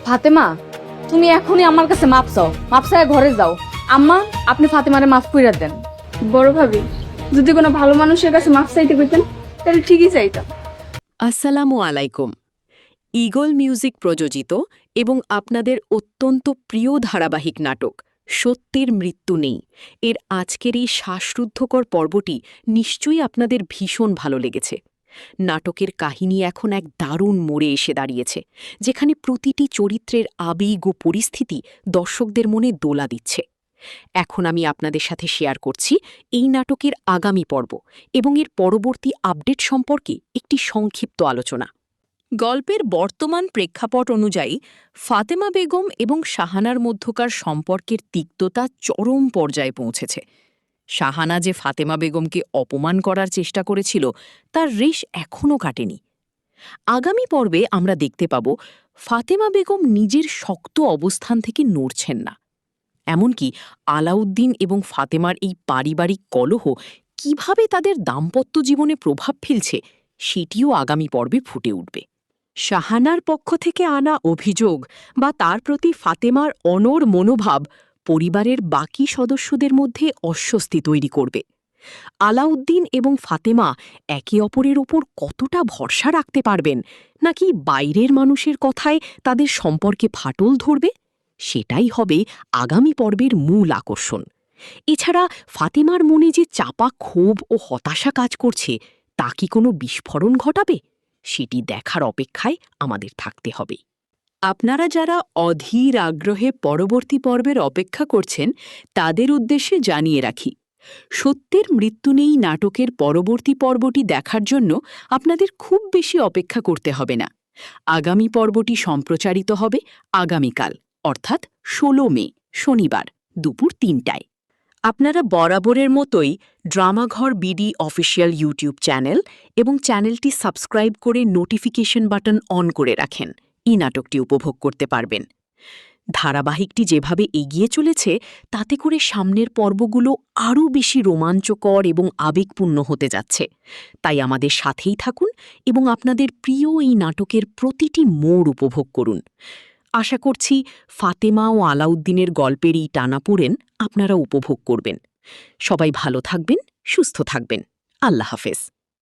ফাতেমা, তুমি এখনই আমার কাছে মাপ চাও, মাপ চাই ঘরে যাও। আম্মা, আপনি ফাতেমারে মাফ কইরা দেন। বড় ভাবি, যদি কোনো ভালো মানুষের কাছে মাফ চাইতে কইতেন তাহলে ঠিকই চাইতাম। আসসালামু আলাইকুম। ঈগল মিউজিক প্রযোজিত এবং আপনাদের অত্যন্ত প্রিয় ধারাবাহিক নাটক সত্যের মৃত্যু নেই এর আজকের এই শ্বাসরুদ্ধকর পর্বটি নিশ্চয়ই আপনাদের ভীষণ ভালো লেগেছে। নাটকের কাহিনী এখন এক দারুণ মোড়ে এসে দাঁড়িয়েছে, যেখানে প্রতিটি চরিত্রের আবেগ ও পরিস্থিতি দর্শকদের মনে দোলা দিচ্ছে। এখন আমি আপনাদের সাথে শেয়ার করছি এই নাটকের আগামী পর্ব এবং এর পরবর্তী আপডেট সম্পর্কে একটি সংক্ষিপ্ত আলোচনা। গল্পের বর্তমান প্রেক্ষাপট অনুযায়ী ফাতেমা বেগম এবং শাহানার মধ্যকার সম্পর্কের তিক্ততা চরম পর্যায়ে পৌঁছেছে। শাহানা যে ফাতেমা বেগমকে অপমান করার চেষ্টা করেছিল তার রেশ এখনও কাটেনি। আগামী পর্বে আমরা দেখতে পাব ফাতেমা বেগম নিজের শক্ত অবস্থান থেকে নড়ছেন না। এমনকি আলাউদ্দিন এবং ফাতেমার এই পারিবারিক কলহ কিভাবে তাদের দাম্পত্য জীবনে প্রভাব ফেলছে সেটিও আগামী পর্বে ফুটে উঠবে। শাহানার পক্ষ থেকে আনা অভিযোগ বা তার প্রতি ফাতেমার অনড় মনোভাব পরিবারের বাকি সদস্যদের মধ্যে অস্বস্তি তৈরি করবে। আলাউদ্দিন এবং ফাতেমা একে অপরের ওপর কতটা ভরসা রাখতে পারবেন, নাকি বাইরের মানুষের কথায় তাদের সম্পর্কে ফাটল ধরবে, সেটাই হবে আগামী পর্বের মূল আকর্ষণ। এছাড়া ফাতেমার মনে যে চাপা ক্ষোভ ও হতাশা কাজ করছে তা কি কোনো বিস্ফোরণ ঘটাবে, সেটি দেখার অপেক্ষায় আমাদের থাকতে হবে। আপনারা যারা অধীর আগ্রহে পরবর্তী পর্বের অপেক্ষা করছেন তাদের উদ্দেশ্যে জানিয়ে রাখি, সত্যের মৃত্যু নেই নাটকের পরবর্তী পর্বটি দেখার জন্য আপনাদের খুব বেশি অপেক্ষা করতে হবে না। আগামী পর্বটি সম্প্রচারিত হবে আগামীকাল, অর্থাৎ ১৬ মে শনিবার দুপুর ৩টায়। আপনারা বরাবরের মতোই ড্রামাঘর বিডি অফিসিয়াল ইউটিউব চ্যানেল এবং চ্যানেলটি সাবস্ক্রাইব করে নোটিফিকেশন বাটন অন করে রাখেন, এই নাটকটি উপভোগ করতে পারবেন। ধারাবাহিকটি যেভাবে এগিয়ে চলেছে তাতে করে সামনের পর্বগুলো আরও বেশি রোমাঞ্চকর এবং আবেগপূর্ণ হতে যাচ্ছে। তাই আমাদের সাথেই থাকুন এবং আপনাদের প্রিয় এই নাটকের প্রতিটি মোড় উপভোগ করুন। আশা করছি ফাতেমা ও আলাউদ্দিনের গল্পের এই টানাপোড়েন আপনারা উপভোগ করবেন। সবাই ভালো থাকবেন, সুস্থ থাকবেন। আল্লাহ হাফেজ।